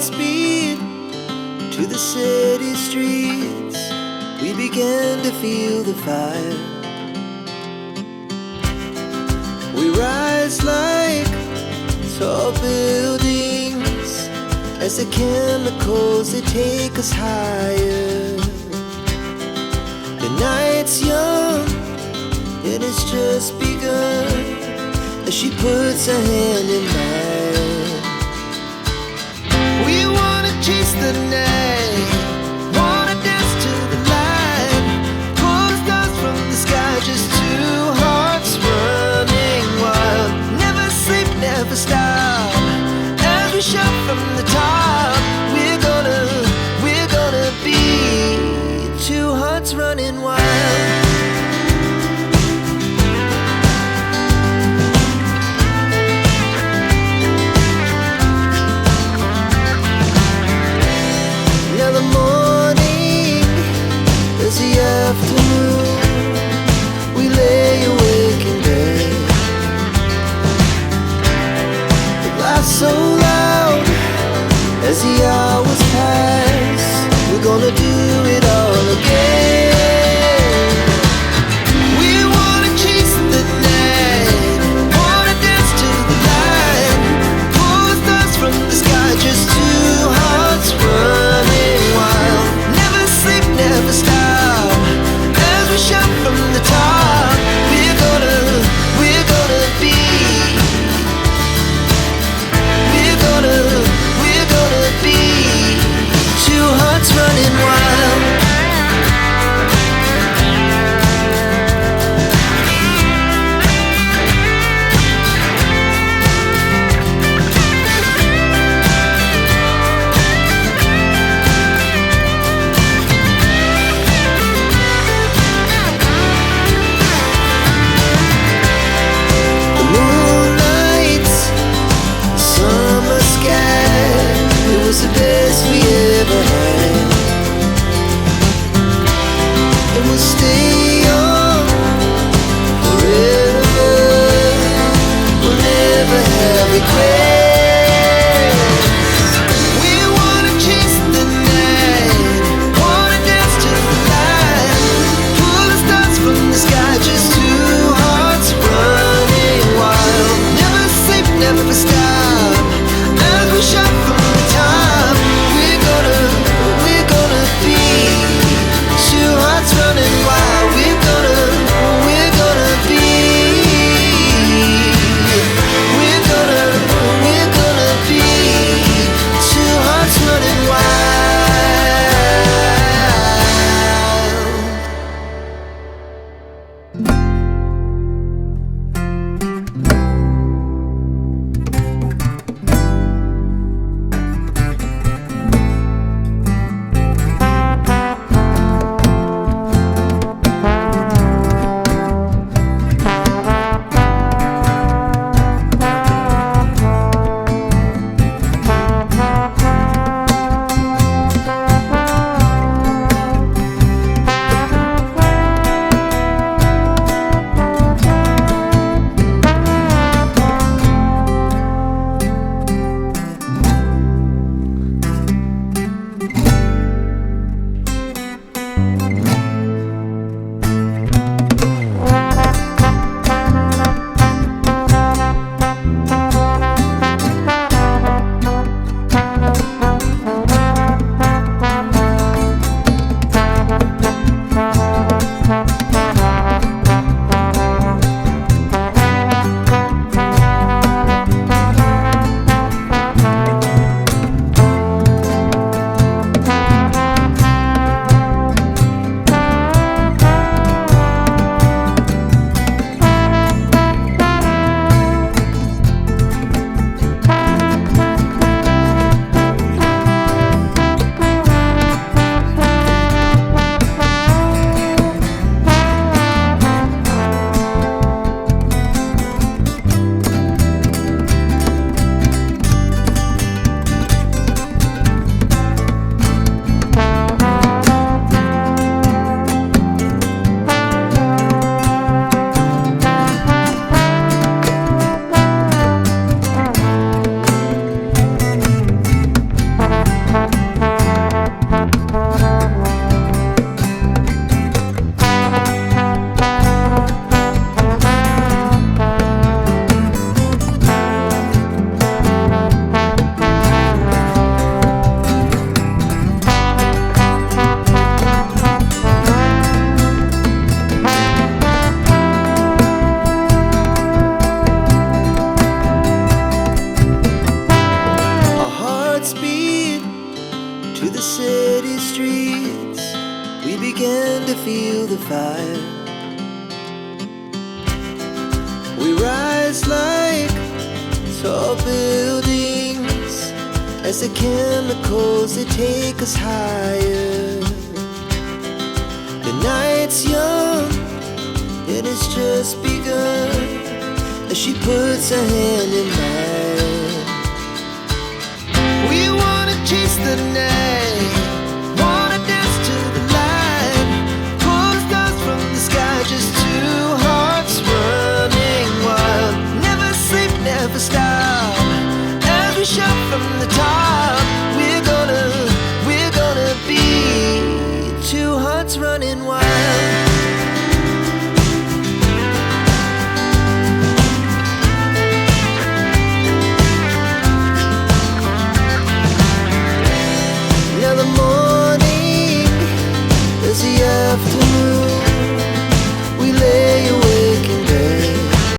heart speed to the city streets. We began to feel the fire. We rise like tall buildings as the chemicals, they take us higher. The night's young and it's just begun as she puts her hand in mine. We wanna chase the night, wanna dance to the light, pull the stars from the sky, just two hearts running wild. Never sleep, never stop, as we shout from the top. We're gonna be two hearts running wild. fire. We rise like tall buildings as the chemicals, they take us higher. The night's young, it has just begun, as she puts her hand in mine. We wanna chase the night,